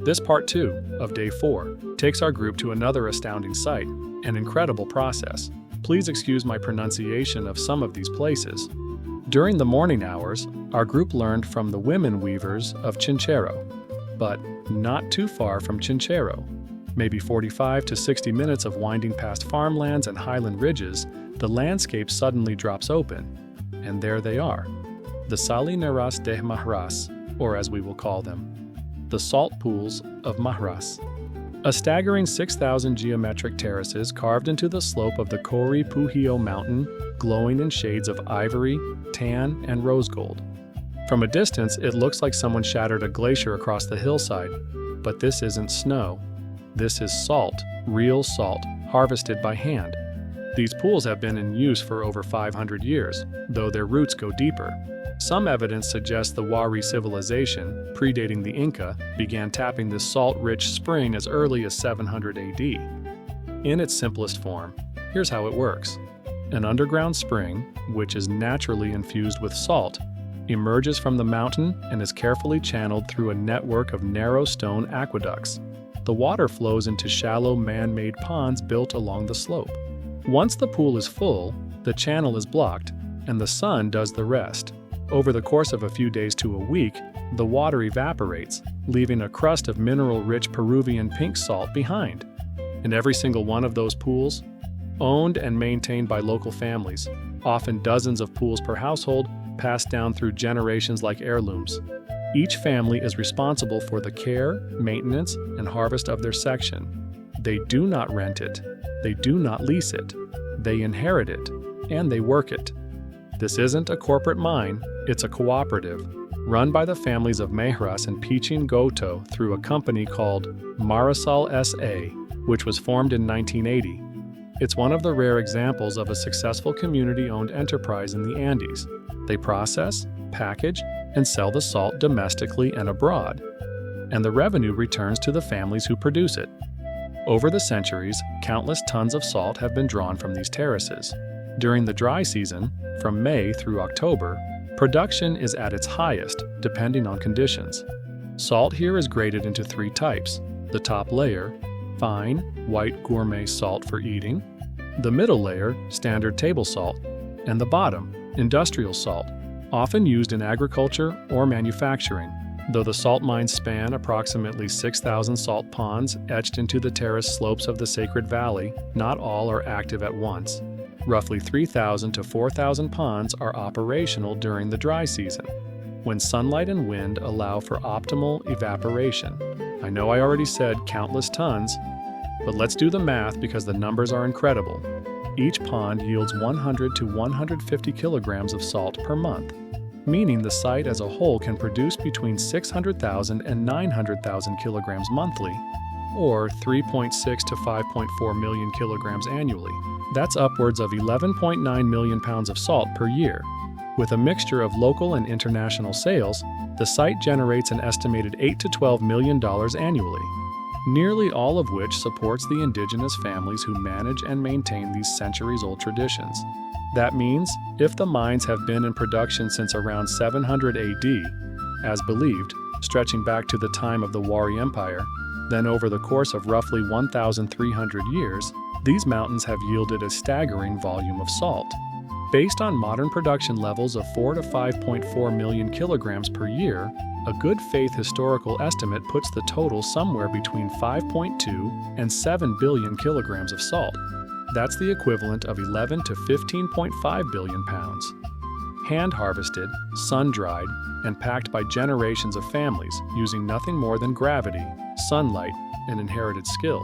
This part 2 of Day 4 takes our group to another astounding sight, an incredible process. Please excuse my pronunciation of some of these places. During the morning hours, our group learned from the women weavers of Chinchero, but not too far from Chinchero. Maybe 45 to 60 minutes of winding past farmlands and highland ridges, the landscape suddenly drops open, and there they are, the Salineras de Maras, or as we will call them, the salt pools of Maras. A staggering 6,000 geometric terraces carved into the slope of the Cori Pujio mountain, glowing in shades of ivory, tan, and rose gold. From a distance, it looks like someone shattered a glacier across the hillside, but this isn't snow. This is salt, real salt, harvested by hand. These pools have been in use for over 500 years, though their roots go deeper. Some evidence suggests the Wari civilization, predating the Inca, began tapping this salt-rich spring as early as 700 AD. In its simplest form, here's how it works. An underground spring, which is naturally infused with salt, emerges from the mountain and is carefully channeled through a network of narrow stone aqueducts. The water flows into shallow man-made ponds built along the slope. Once the pool is full, the channel is blocked, and the sun does the rest. Over the course of a few days to a week, the water evaporates, leaving a crust of mineral-rich Peruvian pink salt behind. And every single one of those pools, owned and maintained by local families, often dozens of pools per household, passed down through generations like heirlooms. Each family is responsible for the care, maintenance, and harvest of their section. They do not rent it, they do not lease it, they inherit it, and they work it. This isn't a corporate mine, it's a cooperative, run by the families of Maras and Pichin Goto through a company called Marasal S.A., which was formed in 1980. It's one of the rare examples of a successful community-owned enterprise in the Andes. They process, package, and sell the salt domestically and abroad, and the revenue returns to the families who produce it. Over the centuries, countless tons of salt have been drawn from these terraces. During the dry season, from May through October, production is at its highest, depending on conditions. Salt here is graded into 3 types: the top layer, fine, white gourmet salt for eating; the middle layer, standard table salt; and the bottom, industrial salt, often used in agriculture or manufacturing. Though the salt mines span approximately 6,000 salt ponds etched into the terrace slopes of the Sacred Valley, not all are active at once. Roughly 3,000 to 4,000 ponds are operational during the dry season, when sunlight and wind allow for optimal evaporation. I know I already said countless tons, but let's do the math because the numbers are incredible. Each pond yields 100 to 150 kilograms of salt per month, meaning the site as a whole can produce between 600,000 and 900,000 kilograms monthly, or 3.6 to 5.4 million kilograms annually. That's upwards of 11.9 million pounds of salt per year. With a mixture of local and international sales, the site generates an estimated $8 to $12 million annually, nearly all of which supports the indigenous families who manage and maintain these centuries-old traditions. That means, if the mines have been in production since around 700 AD, as believed, stretching back to the time of the Wari Empire, then over the course of roughly 1,300 years, these mountains have yielded a staggering volume of salt. Based on modern production levels of 4 to 5.4 million kilograms per year, a good faith historical estimate puts the total somewhere between 5.2 and 7 billion kilograms of salt. That's the equivalent of 11 to 15.5 billion pounds. Hand-harvested, sun-dried, and packed by generations of families using nothing more than gravity, sunlight, and inherited skill.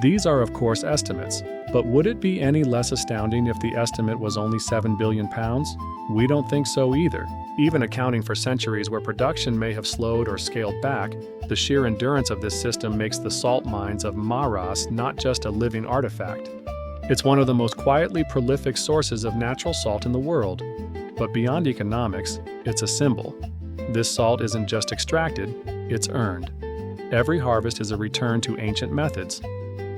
These are of course estimates, but would it be any less astounding if the estimate was only 7 billion pounds? We don't think so either. Even accounting for centuries where production may have slowed or scaled back, the sheer endurance of this system makes the salt mines of Maras not just a living artifact. It's one of the most quietly prolific sources of natural salt in the world. But beyond economics, it's a symbol. This salt isn't just extracted, it's earned. Every harvest is a return to ancient methods.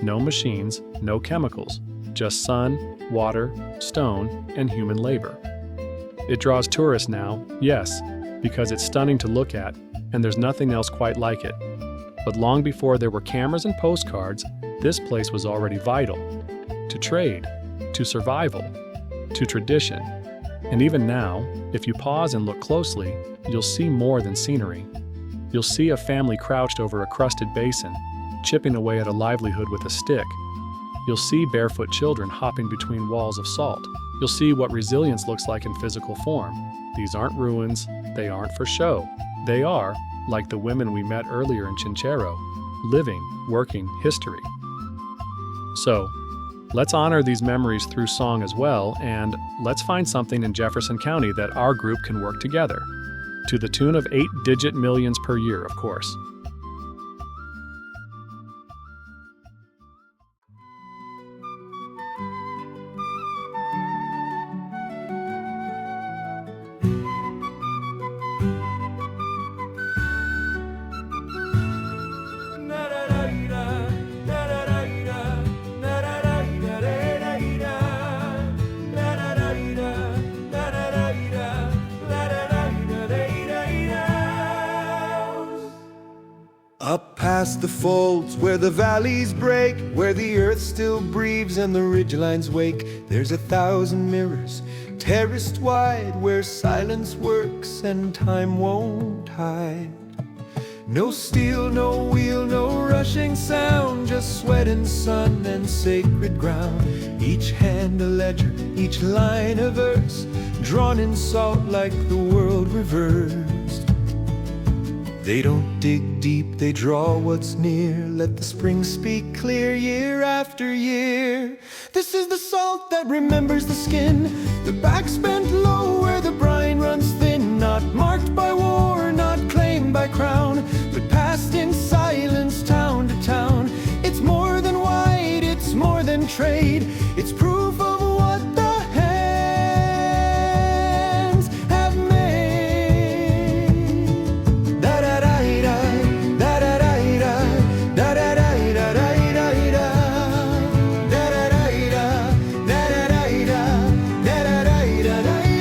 No machines, no chemicals, just sun, water, stone, and human labor. It draws tourists now, yes, because it's stunning to look at, and there's nothing else quite like it. But long before there were cameras and postcards, this place was already vital. To trade, to survival, to tradition. And even now, if you pause and look closely, you'll see more than scenery. You'll see a family crouched over a crusted basin, chipping away at a livelihood with a stick. You'll see barefoot children hopping between walls of salt. You'll see what resilience looks like in physical form. These aren't ruins, they aren't for show. They are, like the women we met earlier in Chinchero, living, working history. So, let's honor these memories through song as well, and let's find something in Jefferson County that our group can work together. To the tune of 8-digit millions per year, of course. Up past the folds where the valleys break, where the earth still breathes and the ridgelines wake, there's 1,000 mirrors, terraced wide, where silence works and time won't hide. No steel, no wheel, no rushing sound, just sweat and sun and sacred ground. Each hand a ledger, each line a verse, drawn in salt like the world reversed. They don't dig deep, they draw what's near. Let the spring speak clear year after year. This is the salt that remembers the skin, the back spent low where the brine runs thin. Not marked by war, not claimed by crown, but passed in silence town to town. It's more than white, it's more than trade. It's proof of what the hands have made. Da-da-da-da, da-da-da-da, da-da-da-da, da-da-da-da, da-da-da-da, da-da-da-da.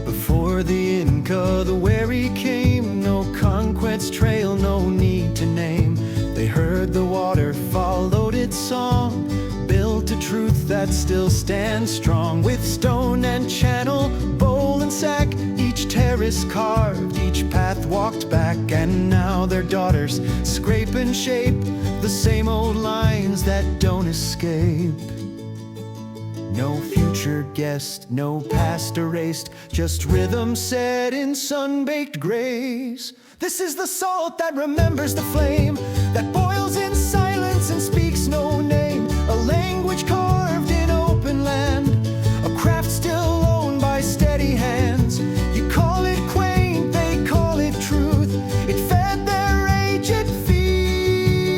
Before the Inca, the wary came, no conquest trail, no need to name. They heard the water, followed its song, built a truth that still stands strong. With stone and channel, bowl and sack, each terrace carved, each path walked back. And now their daughters scrape and shape the same old lines that don't escape. No future guessed, no past erased, just rhythm set in sun-baked grace. This is the salt that remembers the flame, that boils in silence and speaks no name. A language carved in open land, a craft still owned by steady hands. You call it quaint, they call it truth. It fed their age, it feeds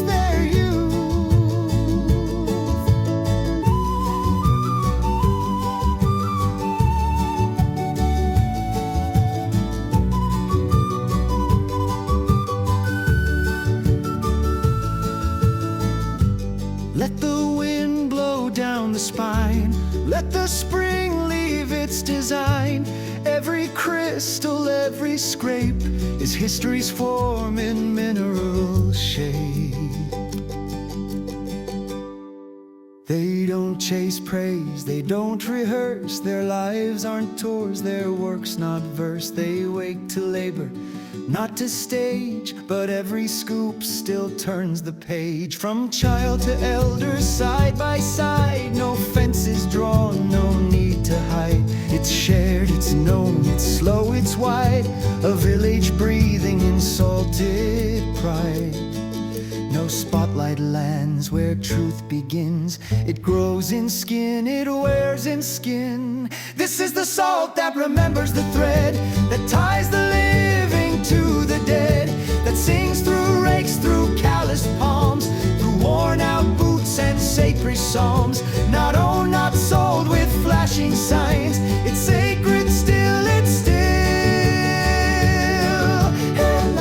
their youth. Let the wind blow down the spine, let the spring leave its design. Every crystal, every scrape is history's form in mineral shape. They don't chase praise, they don't rehearse. Their lives aren't tours, their work's not verse. They wake to labor, not to stage, but every scoop still turns the page. From child to elder, side by side, no fences drawn, no need to hide. It's shared, it's known, it's slow, it's wide, a village breathing in salted truth begins. It grows in skin, it wears in skin. This is the salt that remembers the thread that ties the living to the dead, that sings through rakes, through calloused palms, through worn out boots and sacred psalms. Not owned, not sold with flashing signs. It's sacred still, it's still. And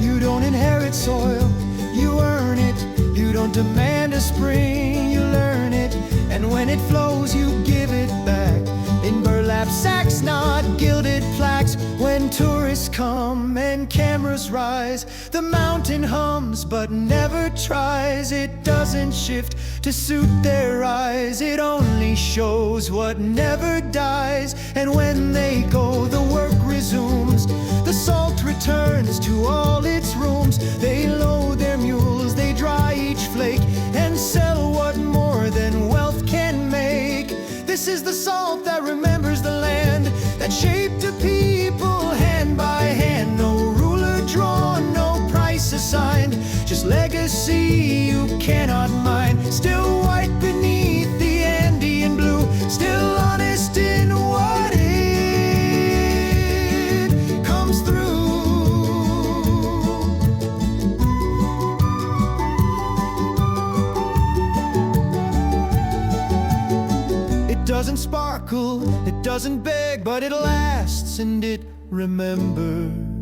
you don't inherit soil, you earn it. You don't demand a spring, you learn it. And when it flows, you give it back in burlap sacks, not gilded plaques. When tourists come and cameras rise, the mountain hums but never tries. It doesn't shift to suit their eyes, it only shows what never dies. And when they go, the work resumes. The salt returns to all its rooms. They load their mules, they dry each flake, and sell what more than wealth can make. This is the salt that remembers the land, that shaped a people hand by hand. No ruler drawn, no price assigned, just legacy you cannot mine. Still white beneath the Andean blue, still honest in what it comes through. It doesn't sparkle, it doesn't beg, but it lasts and it remembers.